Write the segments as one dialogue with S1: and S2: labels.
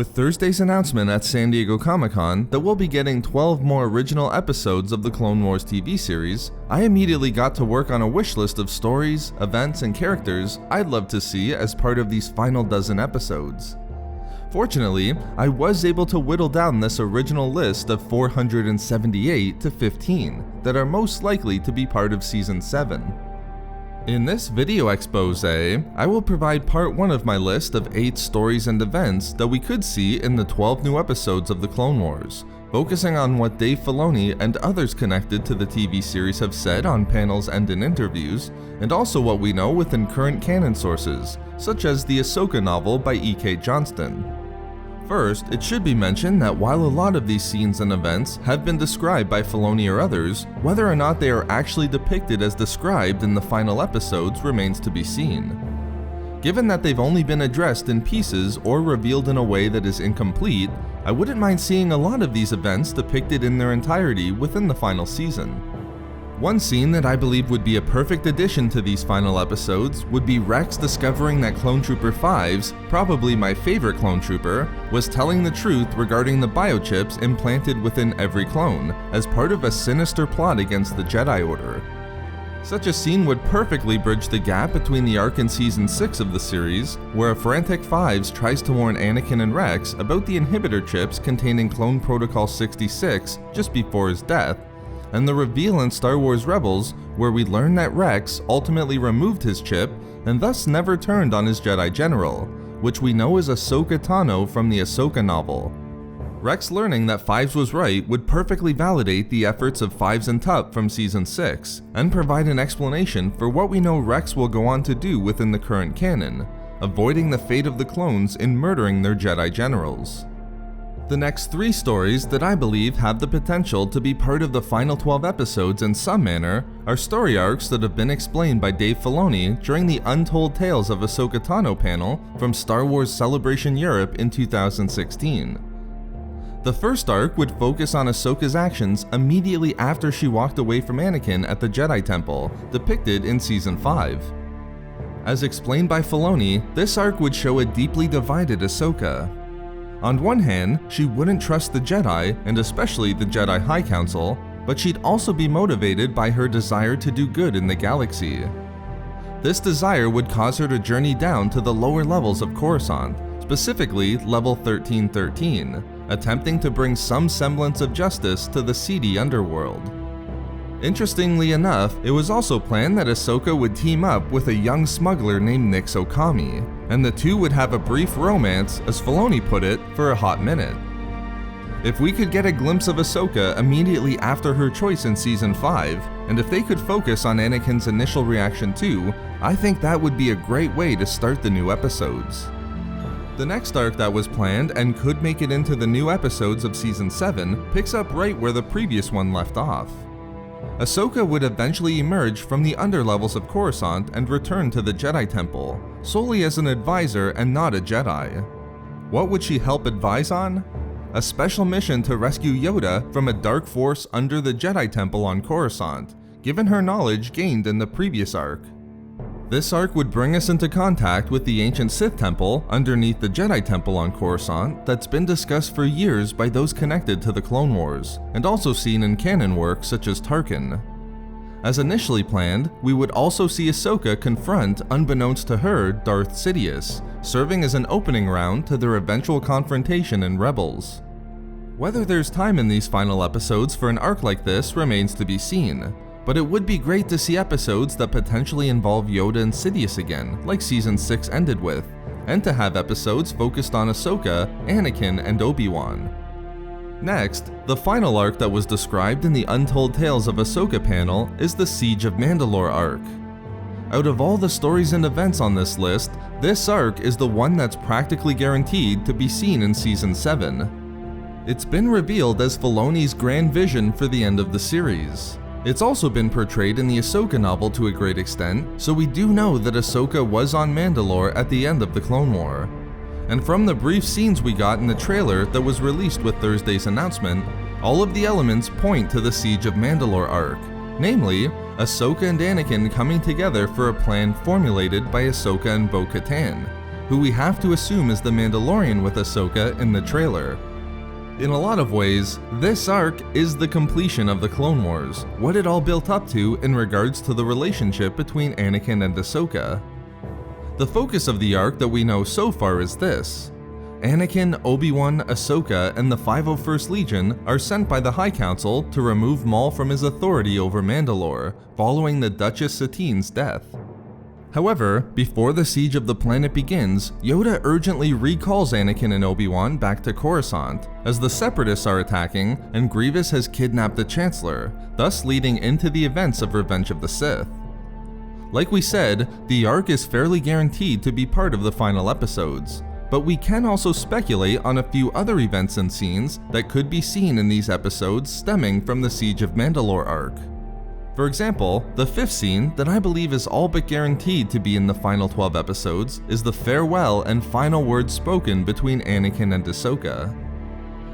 S1: With Thursday's announcement at San Diego Comic-Con that we'll be getting 12 more original episodes of the Clone Wars TV series, I immediately got to work on a wish list of stories, events, and characters I'd love to see as part of these final dozen episodes. Fortunately, I was able to whittle down this original list of 478 to 15 that are most likely to be part of Season 7. In this video expose, I will provide part 1 of my list of 8 stories and events that we could see in the 12 new episodes of the Clone Wars, focusing on what Dave Filoni and others connected to the TV series have said on panels and in interviews, and also what we know within current canon sources, such as the Ahsoka novel by E.K. Johnston. First, it should be mentioned that while a lot of these scenes and events have been described by Filoni or others, whether or not they are actually depicted as described in the final episodes remains to be seen. Given that they've only been addressed in pieces or revealed in a way that is incomplete, I wouldn't mind seeing a lot of these events depicted in their entirety within the final season. One scene that I believe would be a perfect addition to these final episodes would be Rex discovering that Clone Trooper 5's, probably my favorite clone trooper, was telling the truth regarding the biochips implanted within every clone, as part of a sinister plot against the Jedi Order. Such a scene would perfectly bridge the gap between the arc in Season 6 of the series, where a frantic 5's tries to warn Anakin and Rex about the inhibitor chips containing Clone Protocol 66 just before his death, and the reveal in Star Wars Rebels, where we learn that Rex ultimately removed his chip and thus never turned on his Jedi General, which we know is Ahsoka Tano from the Ahsoka novel. Rex learning that 5's was right would perfectly validate the efforts of 5's and Tup from Season 6, and provide an explanation for what we know Rex will go on to do within the current canon, avoiding the fate of the clones in murdering their Jedi Generals. The next 3 stories that I believe have the potential to be part of the final 12 episodes in some manner are story arcs that have been explained by Dave Filoni during the Untold Tales of Ahsoka Tano panel from Star Wars Celebration Europe in 2016. The first arc would focus on Ahsoka's actions immediately after she walked away from Anakin at the Jedi Temple, depicted in Season 5. As explained by Filoni, this arc would show a deeply divided Ahsoka. On one hand, she wouldn't trust the Jedi, and especially the Jedi High Council, but she'd also be motivated by her desire to do good in the galaxy. This desire would cause her to journey down to the lower levels of Coruscant, specifically level 1313, attempting to bring some semblance of justice to the seedy underworld. Interestingly enough, it was also planned that Ahsoka would team up with a young smuggler named Nix Okami, and the two would have a brief romance, as Filoni put it, for a hot minute. If we could get a glimpse of Ahsoka immediately after her choice in Season 5, and if they could focus on Anakin's initial reaction too, I think that would be a great way to start the new episodes. The next arc that was planned and could make it into the new episodes of Season 7 picks up right where the previous one left off. Ahsoka would eventually emerge from the underlevels of Coruscant and return to the Jedi Temple, solely as an advisor and not a Jedi. What would she help advise on? A special mission to rescue Yoda from a dark force under the Jedi Temple on Coruscant, given her knowledge gained in the previous arc. This arc would bring us into contact with the ancient Sith Temple underneath the Jedi Temple on Coruscant that's been discussed for years by those connected to the Clone Wars, and also seen in canon works such as Tarkin. As initially planned, we would also see Ahsoka confront, unbeknownst to her, Darth Sidious, serving as an opening round to their eventual confrontation in Rebels. Whether there's time in these final episodes for an arc like this remains to be seen, but it would be great to see episodes that potentially involve Yoda and Sidious again, like Season 6 ended with, and to have episodes focused on Ahsoka, Anakin, and Obi-Wan. Next, the final arc that was described in the Untold Tales of Ahsoka panel is the Siege of Mandalore arc. Out of all the stories and events on this list, this arc is the one that's practically guaranteed to be seen in Season 7. It's been revealed as Filoni's grand vision for the end of the series. It's also been portrayed in the Ahsoka novel to a great extent, so we do know that Ahsoka was on Mandalore at the end of the Clone War. And from the brief scenes we got in the trailer that was released with Thursday's announcement, all of the elements point to the Siege of Mandalore arc, namely, Ahsoka and Anakin coming together for a plan formulated by Ahsoka and Bo-Katan, who we have to assume is the Mandalorian with Ahsoka in the trailer. In a lot of ways, this arc is the completion of the Clone Wars, what it all built up to in regards to the relationship between Anakin and Ahsoka. The focus of the arc that we know so far is this. Anakin, Obi-Wan, Ahsoka, and the 501st Legion are sent by the High Council to remove Maul from his authority over Mandalore, following the Duchess Satine's death. However, before the siege of the planet begins, Yoda urgently recalls Anakin and Obi-Wan back to Coruscant, as the Separatists are attacking and Grievous has kidnapped the Chancellor, thus leading into the events of Revenge of the Sith. Like we said, the arc is fairly guaranteed to be part of the final episodes, but we can also speculate on a few other events and scenes that could be seen in these episodes stemming from the Siege of Mandalore arc. For example, the fifth scene that I believe is all but guaranteed to be in the final 12 episodes is the farewell and final words spoken between Anakin and Ahsoka.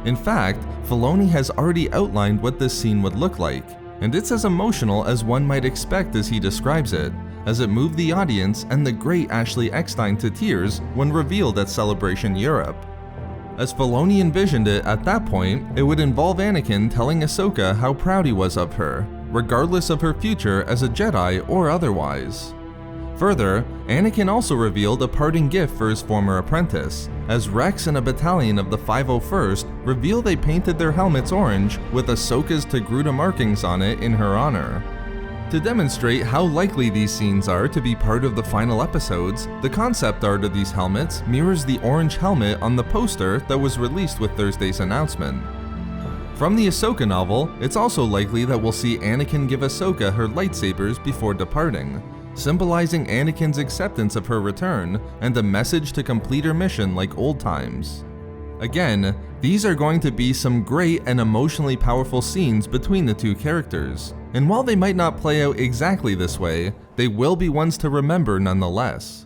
S1: In fact, Filoni has already outlined what this scene would look like, and it's as emotional as one might expect as he describes it, as it moved the audience and the great Ashley Eckstein to tears when revealed at Celebration Europe. As Filoni envisioned it at that point, it would involve Anakin telling Ahsoka how proud he was of her, regardless of her future as a Jedi or otherwise. Further, Anakin also revealed a parting gift for his former apprentice, as Rex and a battalion of the 501st reveal they painted their helmets orange with Ahsoka's Togruta markings on it in her honor. To demonstrate how likely these scenes are to be part of the final episodes, the concept art of these helmets mirrors the orange helmet on the poster that was released with Thursday's announcement. From the Ahsoka novel, it's also likely that we'll see Anakin give Ahsoka her lightsabers before departing, symbolizing Anakin's acceptance of her return and a message to complete her mission like old times. Again, these are going to be some great and emotionally powerful scenes between the two characters, and while they might not play out exactly this way, they will be ones to remember nonetheless.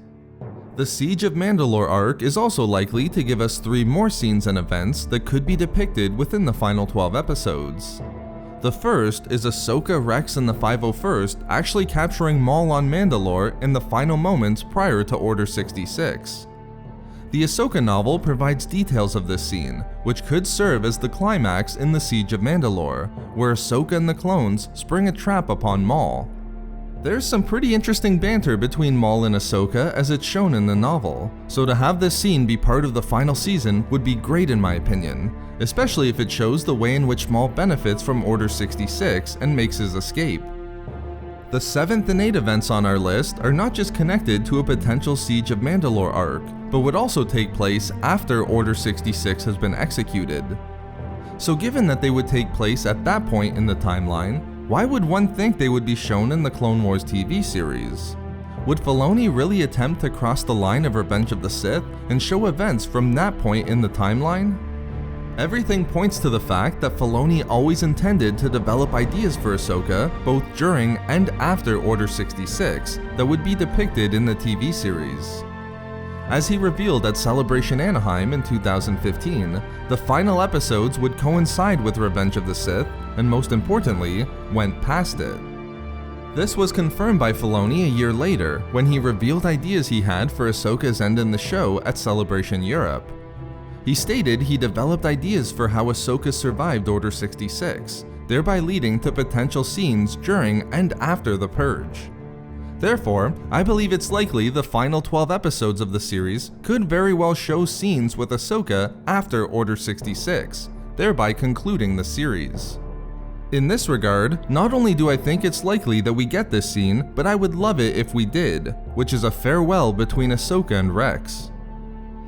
S1: The Siege of Mandalore arc is also likely to give us 3 more scenes and events that could be depicted within the final 12 episodes. The first is Ahsoka, Rex, and the 501st actually capturing Maul on Mandalore in the final moments prior to Order 66. The Ahsoka novel provides details of this scene, which could serve as the climax in the Siege of Mandalore, where Ahsoka and the clones spring a trap upon Maul. There's some pretty interesting banter between Maul and Ahsoka as it's shown in the novel, so to have this scene be part of the final season would be great in my opinion, especially if it shows the way in which Maul benefits from Order 66 and makes his escape. The 7th and 8th events on our list are not just connected to a potential Siege of Mandalore arc, but would also take place after Order 66 has been executed. So given that they would take place at that point in the timeline, why would one think they would be shown in the Clone Wars TV series? Would Filoni really attempt to cross the line of Revenge of the Sith and show events from that point in the timeline? Everything points to the fact that Filoni always intended to develop ideas for Ahsoka both during and after Order 66 that would be depicted in the TV series. As he revealed at Celebration Anaheim in 2015, the final episodes would coincide with Revenge of the Sith and, most importantly, went past it. This was confirmed by Filoni a year later when he revealed ideas he had for Ahsoka's end in the show at Celebration Europe. He stated he developed ideas for how Ahsoka survived Order 66, thereby leading to potential scenes during and after the Purge. Therefore, I believe it's likely the final 12 episodes of the series could very well show scenes with Ahsoka after Order 66, thereby concluding the series. In this regard, not only do I think it's likely that we get this scene, but I would love it if we did, which is a farewell between Ahsoka and Rex.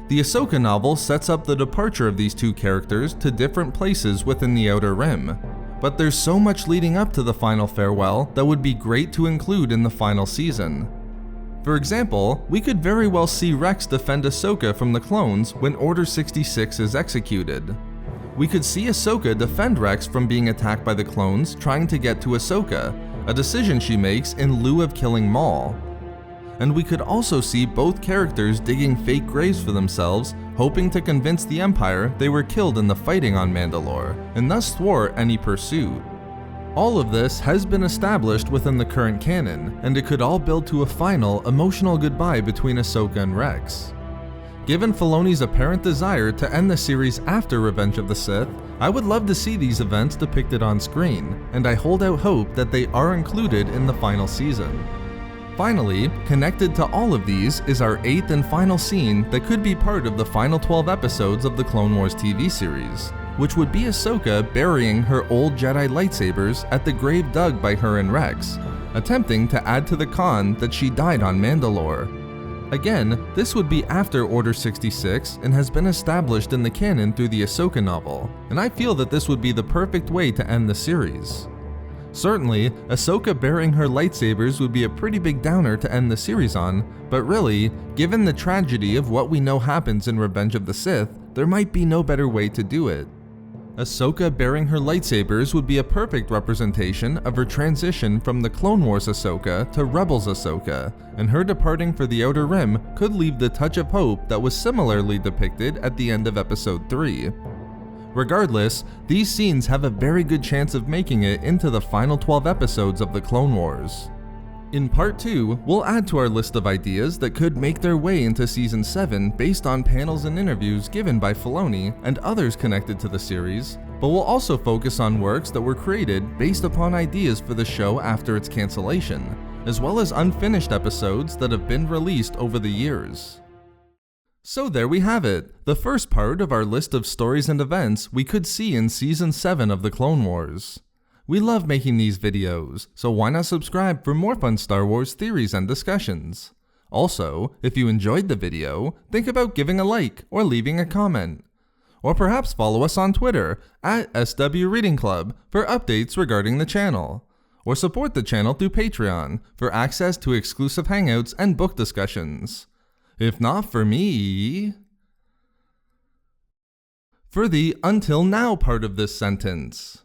S1: The Ahsoka novel sets up the departure of these two characters to different places within the Outer Rim, but there's so much leading up to the final farewell that would be great to include in the final season. For example, we could very well see Rex defend Ahsoka from the clones when Order 66 is executed. We could see Ahsoka defend Rex from being attacked by the clones trying to get to Ahsoka, a decision she makes in lieu of killing Maul. And we could also see both characters digging fake graves for themselves, hoping to convince the Empire they were killed in the fighting on Mandalore, and thus thwart any pursuit. All of this has been established within the current canon, and it could all build to a final, emotional goodbye between Ahsoka and Rex. Given Filoni's apparent desire to end the series after Revenge of the Sith, I would love to see these events depicted on screen, and I hold out hope that they are included in the final season. Finally, connected to all of these is our 8th and final scene that could be part of the final 12 episodes of the Clone Wars TV series, which would be Ahsoka burying her old Jedi lightsabers at the grave dug by her and Rex, attempting to add to the con that she died on Mandalore. Again, this would be after Order 66 and has been established in the canon through the Ahsoka novel, and I feel that this would be the perfect way to end the series. Certainly, Ahsoka burying her lightsabers would be a pretty big downer to end the series on, but really, given the tragedy of what we know happens in Revenge of the Sith, there might be no better way to do it. Ahsoka burying her lightsabers would be a perfect representation of her transition from the Clone Wars Ahsoka to Rebels Ahsoka, and her departing for the Outer Rim could leave the touch of hope that was similarly depicted at the end of Episode 3. Regardless, these scenes have a very good chance of making it into the final 12 episodes of the Clone Wars. In Part 2, we'll add to our list of ideas that could make their way into Season 7 based on panels and interviews given by Filoni and others connected to the series, but we'll also focus on works that were created based upon ideas for the show after its cancellation, as well as unfinished episodes that have been released over the years. So there we have it, the first part of our list of stories and events we could see in Season 7 of the Clone Wars. We love making these videos, so why not subscribe for more fun Star Wars theories and discussions? Also, if you enjoyed the video, think about giving a like or leaving a comment. Or perhaps follow us on Twitter at SW Reading Club for updates regarding the channel. Or support the channel through Patreon for access to exclusive hangouts and book discussions. If not for me... For the until now part of this sentence.